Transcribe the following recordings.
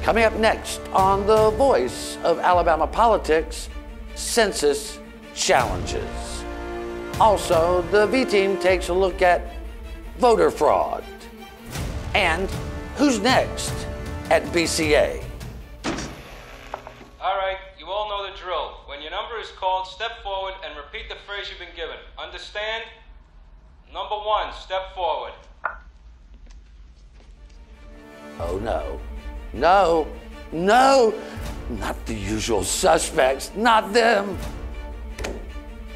Coming up next on The Voice of Alabama Politics, census challenges. Also, the V-Team takes a look at voter fraud. And who's next at BCA? All right, you all know the drill. When your number is called, step forward and repeat the phrase you've been given. Understand? Number 1, step forward. Oh no. No, no, not the usual suspects, not them.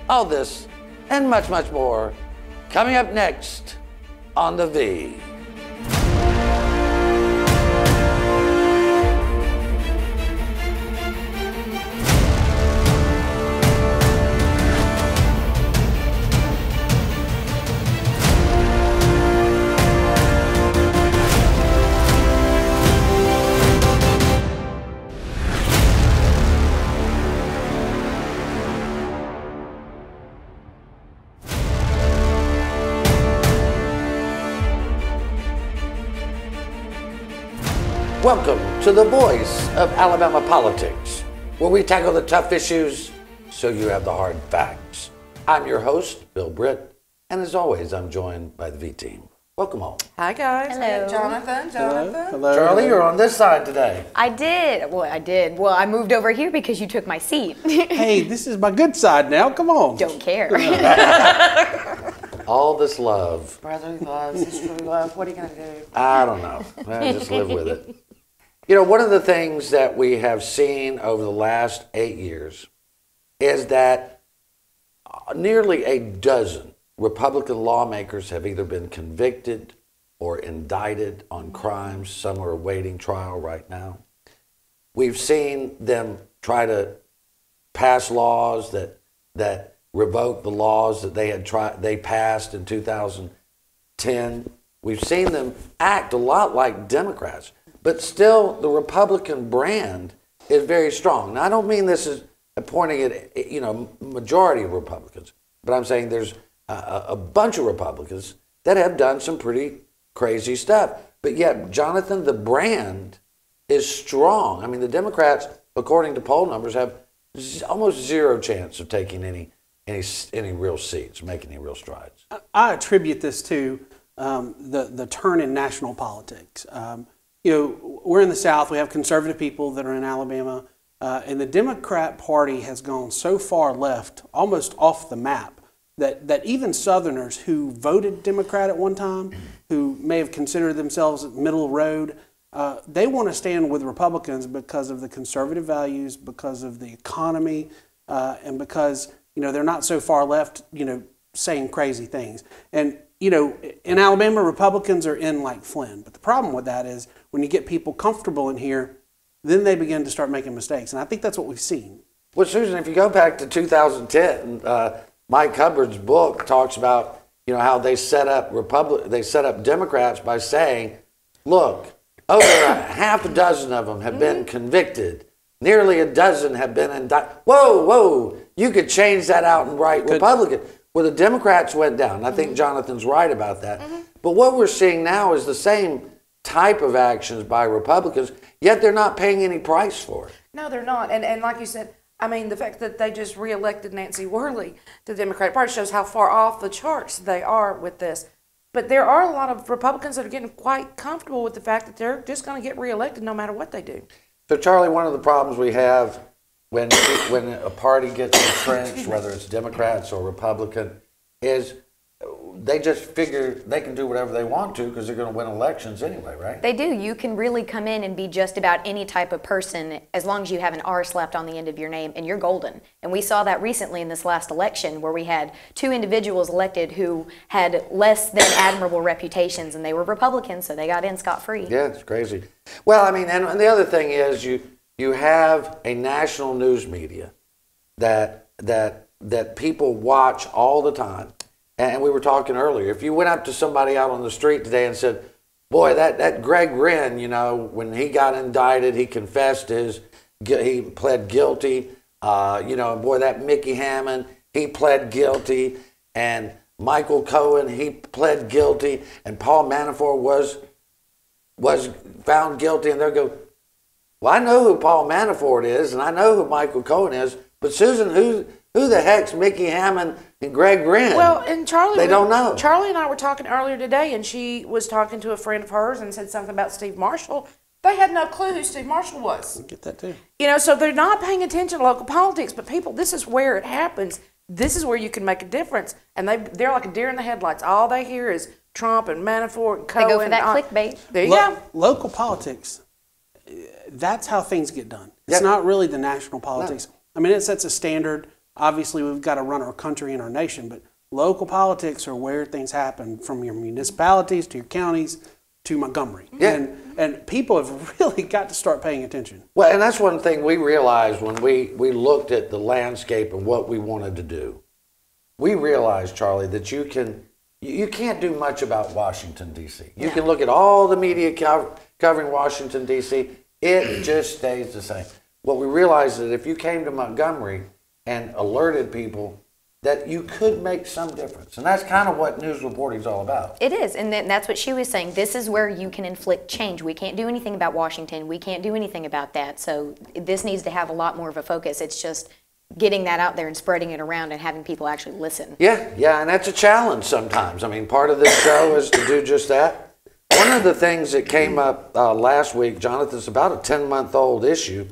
All this and much, much more coming up next on The V. Welcome to The Voice of Alabama Politics, where we tackle the tough issues so you have the hard facts. I'm your host, Bill Britt, and as always, I'm joined by the V-Team. Welcome home. Hi, guys. Hello. Jonathan. Hello. Charlie, you're on this side today. I did. Well, I moved over here because you took my seat. Hey, this is my good side now. Come on. Don't care. All this love. Brotherly love, sisterly love. What are you going to do? I don't know. I just live with it. You know, one of the things that we have seen over the last 8 years is that nearly a dozen Republican lawmakers have either been convicted or indicted on crimes. Some are awaiting trial right now. We've seen them try to pass laws that revoke the laws that they passed in 2010. We've seen them act a lot like Democrats. But still, the Republican brand is very strong. Now, I don't mean this is pointing at, majority of Republicans, but I'm saying there's a bunch of Republicans that have done some pretty crazy stuff. But yet, Jonathan, the brand is strong. I mean, the Democrats, according to poll numbers, have almost zero chance of taking any real seats, making any real strides. I attribute this to the turn in national politics. We're in the South. We have conservative people that are in Alabama, and the Democrat Party has gone so far left, almost off the map, that even Southerners who voted Democrat at one time, who may have considered themselves middle road, they want to stand with Republicans because of the conservative values, because of the economy, and because they're not so far left, saying crazy things. And in Alabama, Republicans are in like Flynn. But the problem with that is when you get people comfortable in here, then they begin to start making mistakes. And I think that's what we've seen. Well, Susan, if you go back to 2010, Mike Hubbard's book talks about how they set up Democrats by saying, look, over half a dozen of them have been convicted. Nearly a dozen have been indicted. Whoa, you could change that out and write Republican. Well, the Democrats went down. I think Jonathan's right about that. But what we're seeing now is the same type of actions by Republicans, yet they're not paying any price for it. No, they're not. And like you said, I mean, the fact that they just reelected Nancy Worley to the Democratic Party shows how far off the charts they are with this. But there are a lot of Republicans that are getting quite comfortable with the fact that they're just going to get reelected no matter what they do. So, Charlie, one of the problems we have when a party gets entrenched, whether it's Democrats or Republican, is they just figure they can do whatever they want to because they're going to win elections anyway, right? They do. You can really come in and be just about any type of person as long as you have an R slapped on the end of your name and you're golden. And we saw that recently in this last election where we had two individuals elected who had less than admirable reputations and they were Republicans, so they got in scot-free. Yeah, it's crazy. Well, I mean, and the other thing is you have a national news media that people watch all the time. And we were talking earlier, if you went up to somebody out on the street today and said, boy, that Greg Wren, when he got indicted, he confessed he pled guilty. Boy, that Mickey Hammond, he pled guilty. And Michael Cohen, he pled guilty. And Paul Manafort was found guilty. And they'll go, well, I know who Paul Manafort is, and I know who Michael Cohen is, but Susan, who the heck's Mickey Hammond and Greg Wren? Well, and Charlie, they don't know. Charlie and I were talking earlier today, and she was talking to a friend of hers and said something about Steve Marshall. They had no clue who Steve Marshall was. I get that too. You know, so they're not paying attention to local politics, but people, this is where it happens. This is where you can make a difference. And they're like a deer in the headlights. All they hear is Trump and Manafort and Cohen. They go for that clickbait. There you go. Local politics, that's how things get done. It's not really the national politics. No. I mean, it sets a standard. Obviously, we've got to run our country and our nation, but local politics are where things happen, from your municipalities to your counties to Montgomery. Yeah. And people have really got to start paying attention. Well, and that's one thing we realized when we looked at the landscape and what we wanted to do. We realized, Charlie, that you can't do much about Washington, D.C. You can look at all the media covering Washington, D.C. It just stays the same. What we realized is that if you came to Montgomery and alerted people, that you could make some difference. And that's kind of what news reporting is all about. It is, and that's what she was saying. This is where you can inflict change. We can't do anything about Washington. We can't do anything about that. So this needs to have a lot more of a focus. It's just getting that out there and spreading it around and having people actually listen. Yeah, and that's a challenge sometimes. I mean, part of this show is to do just that. One of the things that came up last week, Jonathan, it's about a 10-month-old issue.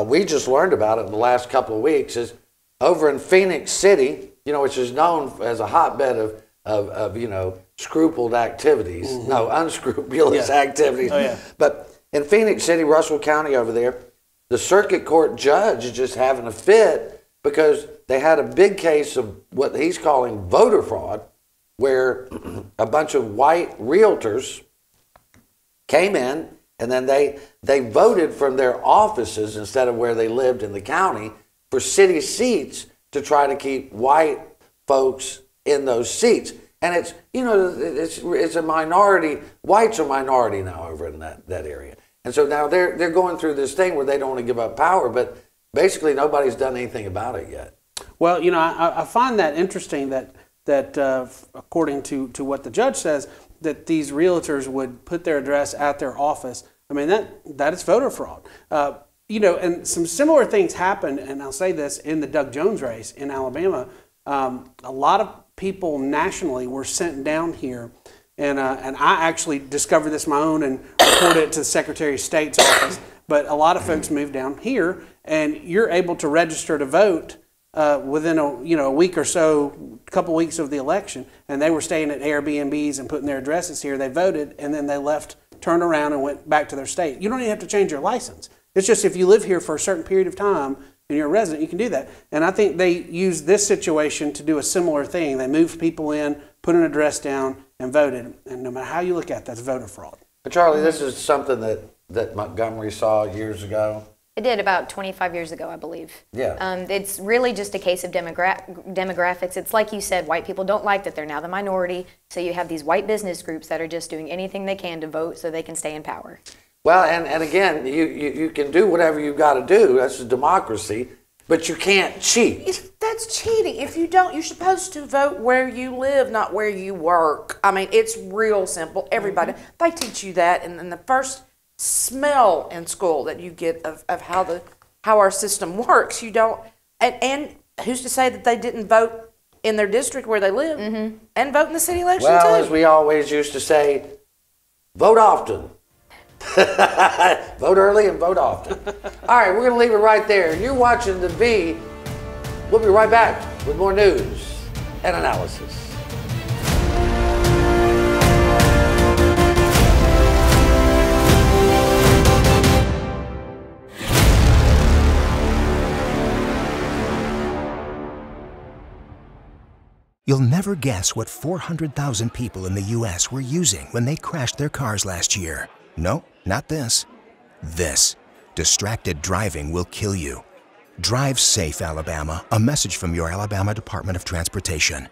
We just learned about it in the last couple of weeks, is over in Phoenix City, which is known as a hotbed of scrupled activities. Mm-hmm. No, unscrupulous activities. Oh, yeah. But in Phoenix City, Russell County over there, the circuit court judge is just having a fit because they had a big case of what he's calling voter fraud, where a bunch of white realtors came in and then they voted from their offices instead of where they lived in the county for city seats to try to keep white folks in those seats. And it's a minority, whites are minority now over in that area. And so now they're going through this thing where they don't want to give up power, but basically nobody's done anything about it yet. Well, I find that interesting that according to what the judge says, that these realtors would put their address at their office. I mean, that is voter fraud. And some similar things happened, and I'll say this, in the Doug Jones race in Alabama. A lot of people nationally were sent down here, and I actually discovered this on my own and reported it to the Secretary of State's office. But a lot of folks moved down here, and you're able to register to vote within a week or so, a couple weeks of the election. And they were staying at Airbnbs and putting their addresses here. They voted, and then they left, turned around, and went back to their state. You don't even have to change your license. It's just if you live here for a certain period of time and you're a resident, you can do that. And I think they used this situation to do a similar thing. They moved people in, put an address down, and voted. And no matter how you look at it, that's voter fraud. But Charlie, this is something that Montgomery saw years ago. It did about 25 years ago, I believe. Yeah. It's really just a case of demographics. It's like you said, white people don't like that they're now the minority. So you have these white business groups that are just doing anything they can to vote so they can stay in power. Well, and again, you can do whatever you've got to do. That's a democracy, but you can't cheat. That's cheating. If you don't, you're supposed to vote where you live, not where you work. I mean, it's real simple. Everybody, they teach you that in the first smell in school that you get of how our system works. You don't, and who's to say that they didn't vote in their district where they live and vote in the city election well, too? As we always used to say, vote often. Vote early and vote often. All right, we're going to leave it right there. You're watching The V. We'll be right back with more news and analysis. You'll never guess what 400,000 people in the U.S. were using when they crashed their cars last year. No, not this. This. Distracted driving will kill you. Drive safe, Alabama. A message from your Alabama Department of Transportation.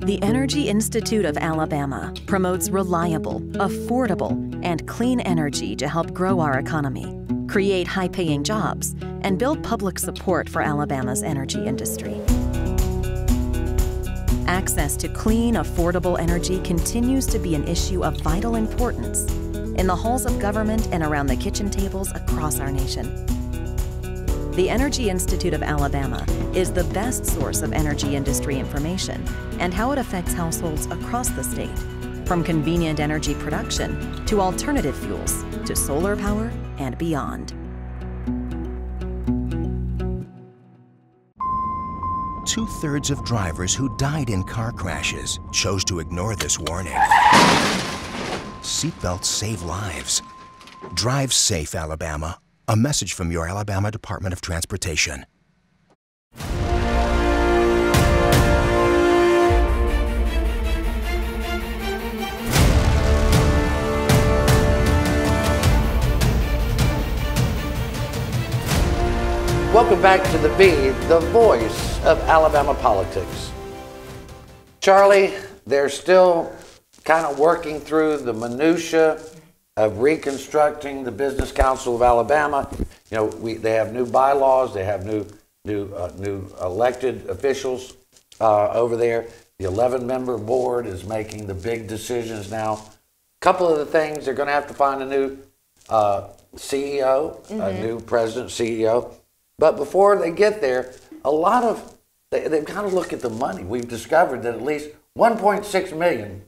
The Energy Institute of Alabama promotes reliable, affordable, and clean energy to help grow our economy, create high-paying jobs, and build public support for Alabama's energy industry. Access to clean, affordable energy continues to be an issue of vital importance, in the halls of government and around the kitchen tables across our nation. The Energy Institute of Alabama is the best source of energy industry information and how it affects households across the state, from convenient energy production to alternative fuels to solar power and beyond. Two-thirds of drivers who died in car crashes chose to ignore this warning. Seatbelts save lives. Drive safe, Alabama. A message from your Alabama Department of Transportation. Welcome back to The Bee, the voice of Alabama politics. Charlie, they're still kind of working through the minutia of reconstructing the Business Council of Alabama. You know, they have new bylaws, they have new elected officials over there. The 11-member board is making the big decisions now. A couple of the things, they're going to have to find a new CEO, a new president, CEO. But before they get there, they've got to look at the money. We've discovered that at least $1.6 million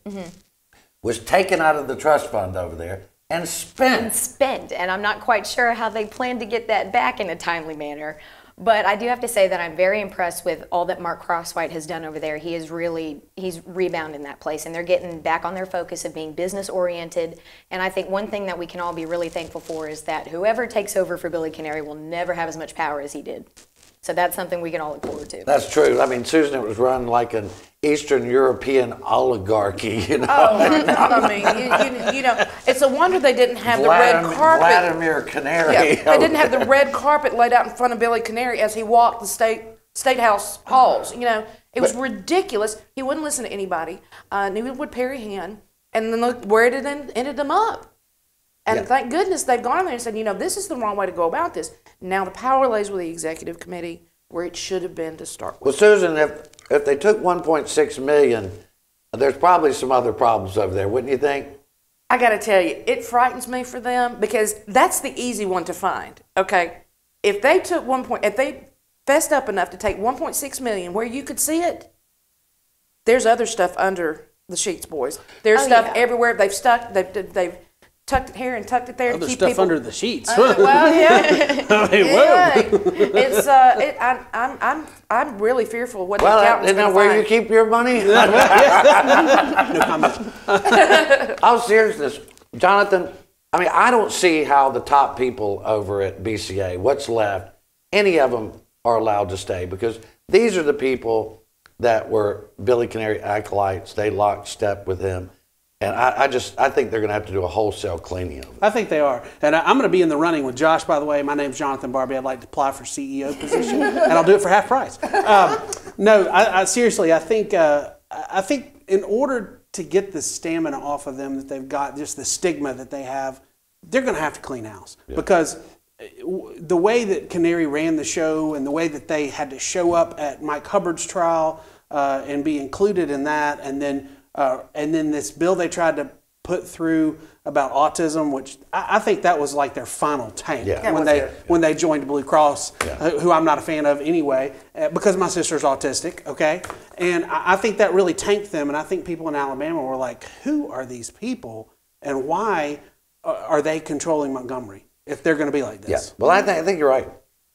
was taken out of the trust fund over there and spent. And I'm not quite sure how they plan to get that back in a timely manner. But I do have to say that I'm very impressed with all that Mark Crosswhite has done over there. He's rebounding that place, and they're getting back on their focus of being business oriented. And I think one thing that we can all be really thankful for is that whoever takes over for Billy Canary will never have as much power as he did. So that's something we can all look forward to. That's true. I mean, Susan, it was run like an Eastern European oligarchy, you know. Oh, I mean, you know, it's a wonder they didn't have the red carpet. Vladimir Canary. Yeah, they didn't have the red carpet laid out in front of Billy Canary as he walked the state house halls. You know, it was ridiculous. He wouldn't listen to anybody. Knew it would Perry hand, and then look where it ended them up. And thank goodness they've gone in there and said, you know, this is the wrong way to go about this. Now the power lays with the executive committee, where it should have been to start with. Well, Susan, if they took $1.6 million, there's probably some other problems over there, wouldn't you think? I got to tell you, it frightens me for them because that's the easy one to find. Okay, if they took if they fessed up enough to take $1.6 million, where you could see it, there's other stuff under the sheets, boys. There's stuff everywhere. They've tucked it here and tucked it there Other to keep stuff people under the sheets. well, yeah. I mean, It's I'm really fearful of what the accountant's isn't that going to where find. you keep your money? No comment. All seriousness, Jonathan, I mean, I don't see how the top people over at BCA, what's left, any of them are allowed to stay, because these are the people that were Billy Canary acolytes. They locked step with him. And I think they're going to have to do a wholesale cleaning of it. I think they are. And I'm going to be in the running with Josh, by the way. My name's Jonathan Barbee. I'd like to apply for CEO position, and I'll do it for half price. No, I seriously, I think in order to get the stamina off of them that they've got, just the stigma that they have, they're going to have to clean house. Yeah. Because the way that Canary ran the show and the way that they had to show up at Mike Hubbard's trial and be included in that, and then this bill they tried to put through about autism, which I think that was like their final tank when they joined Blue Cross, who I'm not a fan of anyway, because my sister's autistic, okay? And I think that really tanked them, and I think people in Alabama were like, who are these people, and why are they controlling Montgomery if they're going to be like this? Yeah. Well, I think you're right.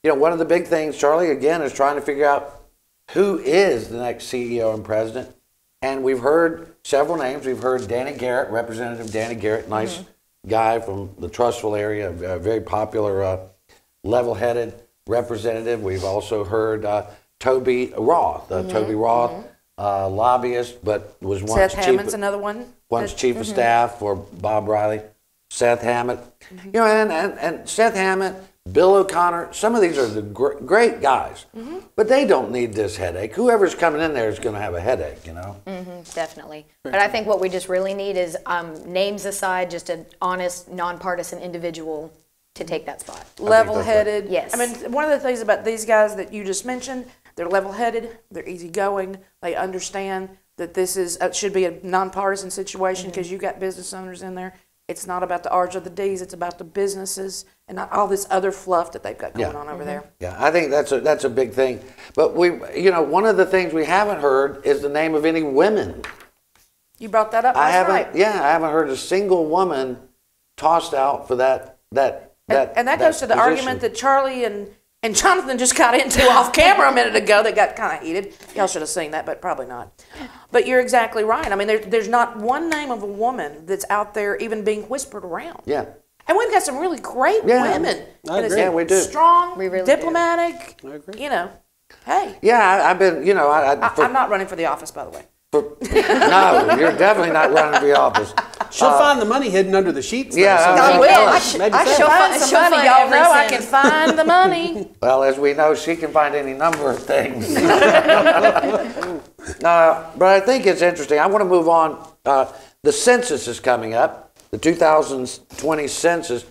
You know, one of the big things, Charlie, again, is trying to figure out who is the next CEO and president. And we've heard several names. We've heard Danny Garrett, Representative Danny Garrett, nice guy from the Trussville area, a very popular, level-headed representative. We've also heard Toby Roth, lobbyist, but was once Seth Hammond's another one. Once chief of staff for Bob Riley. Seth Hammond, you know, and Seth Hammond, Bill O'Connor, some of these are the great guys, but they don't need this headache. Whoever's coming in there is going to have a headache, you know? Definitely. But I think what we just really need is, names aside, just an honest, nonpartisan individual to take that spot. Level-headed. Right. Yes. I mean, one of the things about these guys that you just mentioned, they're level-headed, they're easygoing, they understand that this is should be a nonpartisan situation because you've got business owners in there. It's not about the R's or the D's. It's about the businesses and not all this other fluff that they've got going on over there. Yeah, I think that's a big thing. But one of the things we haven't heard is the name of any women. You brought that up last night. Yeah, I haven't heard a single woman tossed out for that goes to the argument that Charlie and Jonathan just got into off camera a minute ago that got kind of heated. Y'all should have seen that, but probably not. But you're exactly right. I mean, there's not one name of a woman that's out there even being whispered around. Yeah. And we've got some really great women. I agree. Yeah, we do. Strong, We really diplomatic, I agree. Hey. Yeah, I've been, I'm not running for the office, by the way. no, you're definitely not running for the office. She'll find the money hidden under the sheets. Yeah, I will. Maybe I so. shall find some money. Y'all every know I cent. can find the money. Well, as we know, she can find any number of things. But I think it's interesting. I want to move on. The census is coming up, the 2020 census,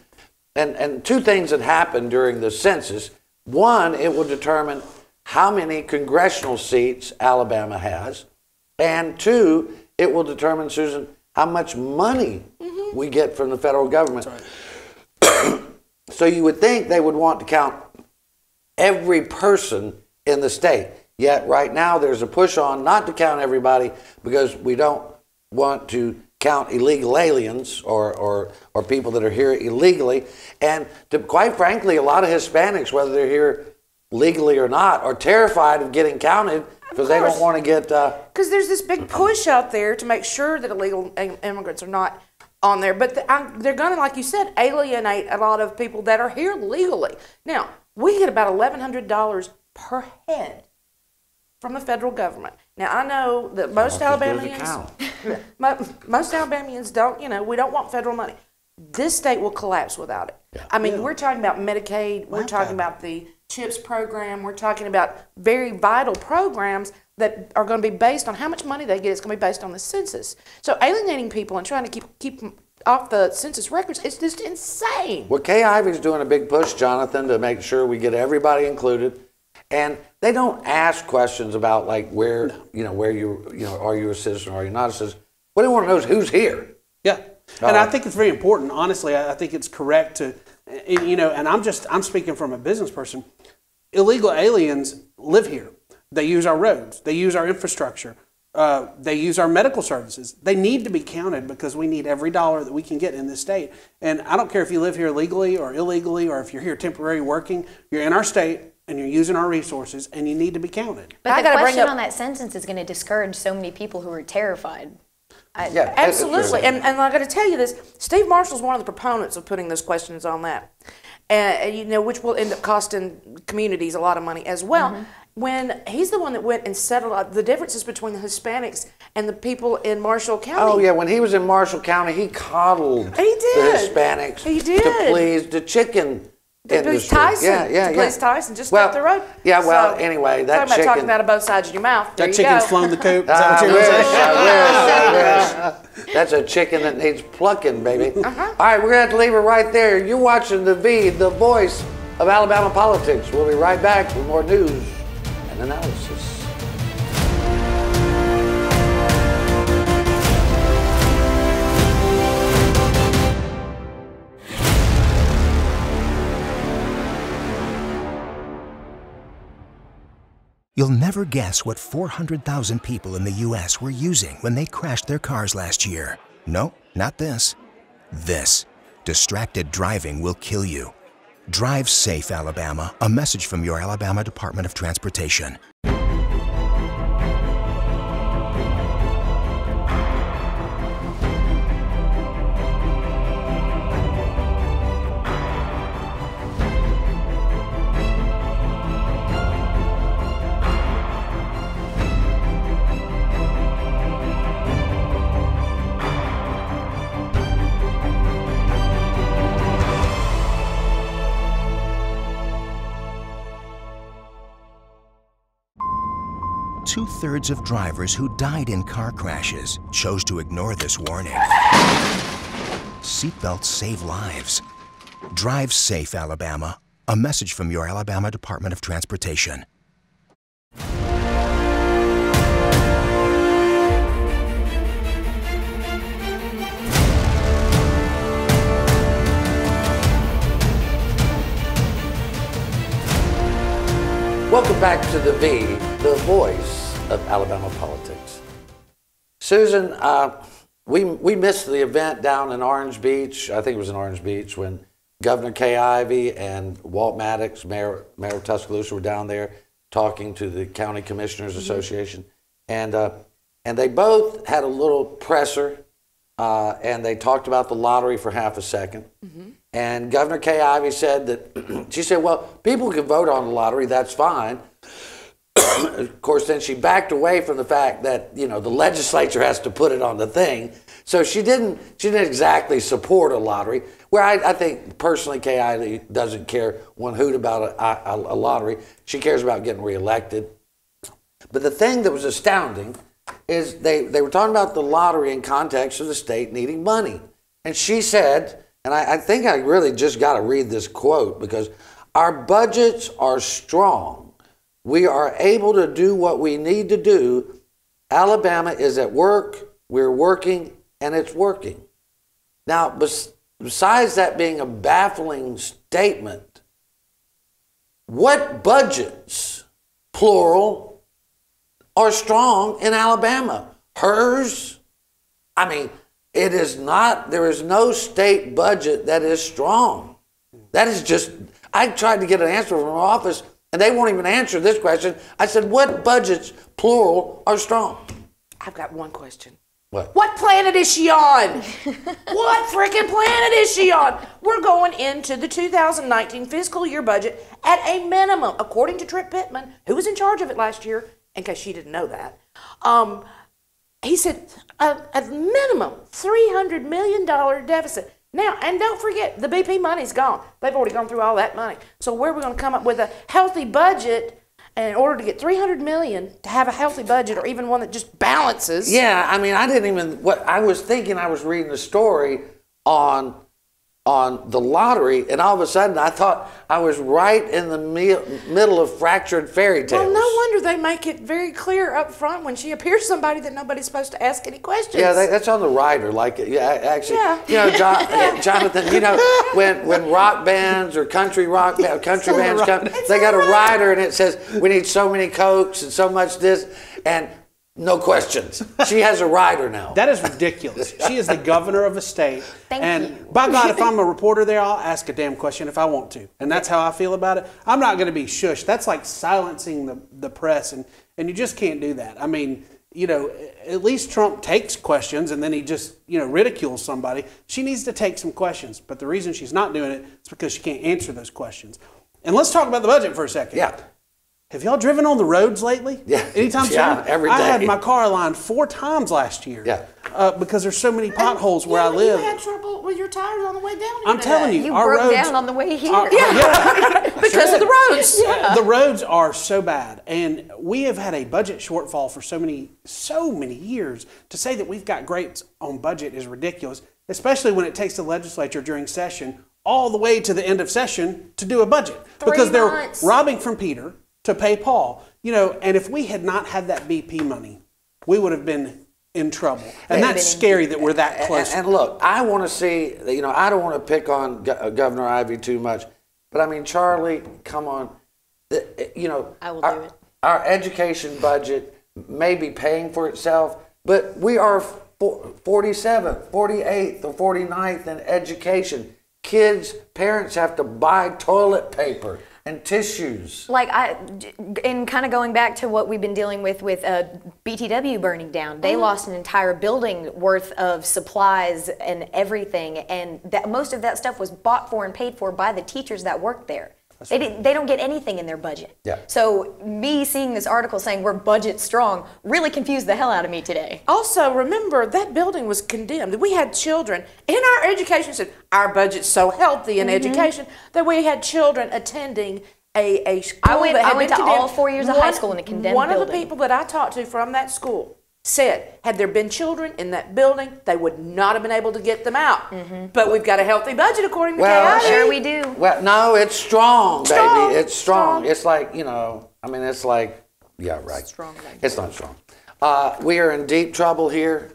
and two things that happen during the census. One, it will determine how many congressional seats Alabama has, and two, it will determine, Susan, how much money we get from the federal government. Right. So you would think they would want to count every person in the state. Yet right now there's a push on not to count everybody because we don't want to count illegal aliens or people that are here illegally. And quite frankly, a lot of Hispanics, whether they're here legally or not, are terrified of getting counted because they don't want to get... Because there's this big push out there to make sure that illegal immigrants are not on there. But they're going to, like you said, alienate a lot of people that are here legally. Now, we get about $1,100 per head from the federal government. Now, I know that most Alabamians don't, we don't want federal money. This state will collapse without it. Yeah. I mean, we're talking about Medicaid, we're talking about the CHIPS program, we're talking about very vital programs that are going to be based on how much money they get. It's going to be based on the census. So alienating people and trying to keep them off the census records, it's just insane. Well, Kay Ivey's doing a big push, Jonathan, to make sure we get everybody included. And they don't ask questions about like where you are you a citizen or are you not a citizen? What they want to know is who's here. Yeah. And I think it's very important. Honestly, I think it's correct to, and I'm speaking from a business person. Illegal aliens live here. They use our roads. They use our infrastructure. They use our medical services. They need to be counted because we need every dollar that we can get in this state. And I don't care if you live here legally or illegally or if you're here temporary working, you're in our state and you're using our resources and you need to be counted. But the question on that census is going to discourage so many people who are terrified. Yeah, absolutely. And I got to tell you this, Steve Marshall's one of the proponents of putting those questions on that, which will end up costing communities a lot of money as well. When he's the one that went and settled out the differences between the Hispanics and the people in Marshall County. Oh, yeah. When he was in Marshall County, he coddled the Hispanics to please the chicken industry. Please Tyson, just up the road. Yeah, well, anyway, that chicken... talking about both sides of your mouth. That chicken's flown the coop. Is that what you're I wish. That's a chicken that needs plucking, baby. All right, we're going to have to leave it right there. You're watching The V, the voice of Alabama politics. We'll be right back with more news and analysis. You'll never guess what 400,000 people in the U.S. were using when they crashed their cars last year. No, not this. This. Distracted driving will kill you. Drive safe, Alabama. A message from your Alabama Department of Transportation. Two-thirds of drivers who died in car crashes chose to ignore this warning. Seatbelts save lives. Drive safe, Alabama. A message from your Alabama Department of Transportation. Welcome back to the V, the voice of Alabama politics. Susan, we missed the event down in Orange Beach. I think it was in Orange Beach when Governor Kay Ivey and Walt Maddox, Mayor of Tuscaloosa, were down there talking to the County Commissioners Association, and they both had a little presser, and they talked about the lottery for half a second. And Governor Kay Ivey said that, she said, well, people can vote on the lottery, that's fine. Of course, then she backed away from the fact that, the legislature has to put it on the thing. So she didn't exactly support a lottery, where I think personally Kay Ivey doesn't care one hoot about a lottery. She cares about getting reelected. But the thing that was astounding is they were talking about the lottery in context of the state needing money. And she said, and I think I really just got to read this quote, because our budgets are strong. We are able to do what we need to do. Alabama is at work, we're working, and it's working. Now, besides that being a baffling statement, what budgets, plural, are strong in Alabama? Hers? I mean, it is not, there is no state budget that is strong. That is just, I tried to get an answer from our office, and they won't even answer this question. I said, what budgets, plural, are strong? I've got one question. What planet is she on? What freaking planet is she on? We're going into the 2019 fiscal year budget at a minimum, according to Trip Pittman, who was in charge of it last year, in case she didn't know that. He said a minimum $300 million deficit. Now, and don't forget, the BP money's gone. They've already gone through all that money. So where are we going to come up with a healthy budget? And in order to get $300 million to have a healthy budget, or even one that just balances. Yeah, I mean, I didn't even, what I was thinking, I was reading a story on the lottery, and all of a sudden I thought I was right in the middle of fractured fairy tales. Well, no wonder they make it very clear up front when she appears somebody that nobody's supposed to ask any questions. Yeah, that's on the rider. Like, actually, Jonathan, when rock bands or country bands come, they got a rider, and it says we need so many Cokes and so much this, and no questions. She has a rider now. That is ridiculous. She is the governor of a state. Thank you. By God, if I'm a reporter there, I'll ask a damn question if I want to. And that's how I feel about it. I'm not going to be shushed. That's like silencing the press, and you just can't do that. I mean, at least Trump takes questions, and then he just, ridicules somebody. She needs to take some questions. But the reason she's not doing it is because she can't answer those questions. And let's talk about the budget for a second. Yeah. Have y'all driven on the roads lately? Yeah. Anytime soon? Yeah, every day. I had my car aligned 4 times last year. Yeah. Because there's so many potholes where I live. You had trouble with your tires on the way down here I'm telling you, You our broke roads down on the way here. because of the roads. Yeah. The roads are so bad, and we have had a budget shortfall for so many years. To say that we've got great on budget is ridiculous, especially when it takes the legislature during session all the way to the end of session to do a budget. Because they're robbing from Peter to pay Paul. And if we had not had that BP money, we would have been in trouble. And that's scary that we're that close. And look, I want to see, I don't want to pick on Governor Ivey too much, but I mean, Charlie, come on. I will do it. Our education budget may be paying for itself, but we are 47th, 48th, or 49th in education. Kids, parents have to buy toilet paper and tissues. And kind of going back to what we've been dealing with BTW burning down, they lost an entire building worth of supplies and everything, and most of that stuff was bought for and paid for by the teachers that worked there. They don't get anything in their budget. Yeah. So me seeing this article saying we're budget strong really confused the hell out of me today. Also, remember, that building was condemned. We had children in our education system. Our budget's so healthy in education that we had children attending a school that had I went been to condemned. all 4 years of high school in a condemned One building. of the people that I talked to from that school said, had there been children in that building, they would not have been able to get them out. But we've got a healthy budget according to KI. Sure we do. Well, no, it's strong, baby. It's strong. Strong. It's like, it's like, yeah, right. Strong. It's not strong. We are in deep trouble here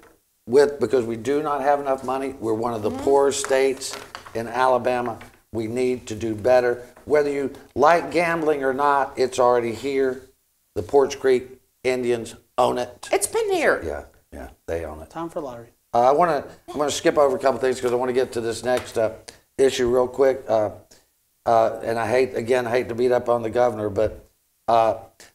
because we do not have enough money. We're one of the poorest states in Alabama. We need to do better. Whether you like gambling or not, it's already here. The Porch Creek Indians own it. It's been here. Yeah, they own it. Time for lottery. I'm gonna skip over a couple things because I want to get to this next issue real quick. And I hate to beat up on the governor, but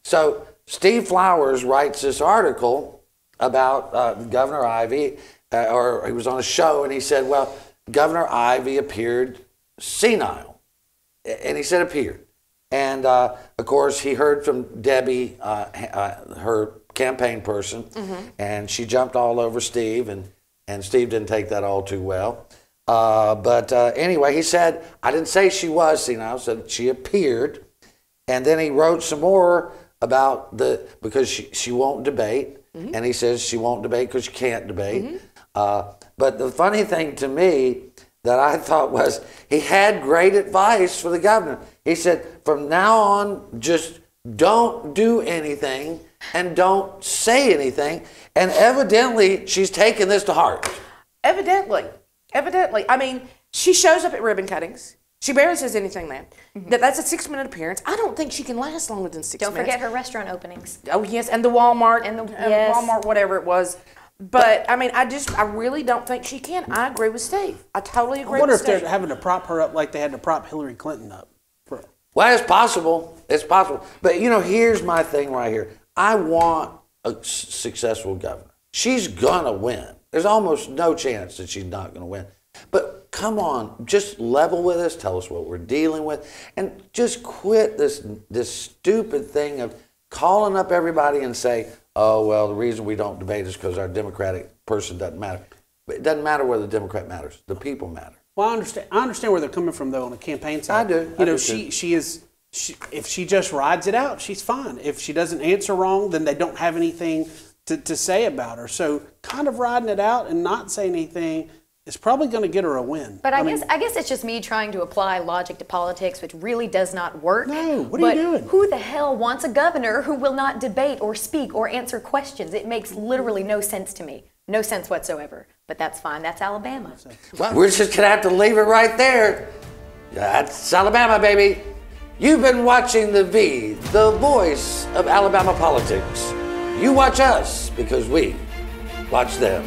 so Steve Flowers writes this article about Governor Ivey, or he was on a show, and he said, well, Governor Ivey appeared senile, and he said appeared. And of course, he heard from Debbie, her campaign person, and she jumped all over Steve, and Steve didn't take that all too well. But anyway, he said, I didn't say she was senile, I said she appeared. And then he wrote some more about because she won't debate. And he says she won't debate because she can't debate. But the funny thing to me that I thought was he had great advice for the governor. He said, from now on, just don't do anything and don't say anything. And evidently, she's taken this to heart. Evidently. I mean, she shows up at ribbon cuttings. She barely says anything then. That's a 6-minute appearance. I don't think she can last longer than 6 minutes. Don't forget her restaurant openings. Oh, yes, and the Walmart. Yes. Walmart, whatever it was. But, I mean, I really don't think she can. I agree with Steve. I totally agree with Steve. I wonder if they're having to prop her up like they had to prop Hillary Clinton up. Well, it's possible. It's possible. But, here's my thing right here. I want a successful governor. She's going to win. There's almost no chance that she's not going to win. But come on, just level with us. Tell us what we're dealing with. And just quit this stupid thing of calling up everybody and say, oh, well, the reason we don't debate is because our Democratic person doesn't matter. But it doesn't matter whether the Democrat matters. The people matter. Well, I understand where they're coming from, though, on the campaign side. I do. If she just rides it out, she's fine. If she doesn't answer wrong, then they don't have anything to say about her. So kind of riding it out and not saying anything is probably going to get her a win. But I guess it's just me trying to apply logic to politics, which really does not work. No, what are you doing? Who the hell wants a governor who will not debate or speak or answer questions? It makes literally no sense to me. No sense whatsoever. But that's fine. That's Alabama. Well, we're just going to have to leave it right there. That's Alabama, baby. You've been watching The V, the voice of Alabama politics. You watch us because we watch them.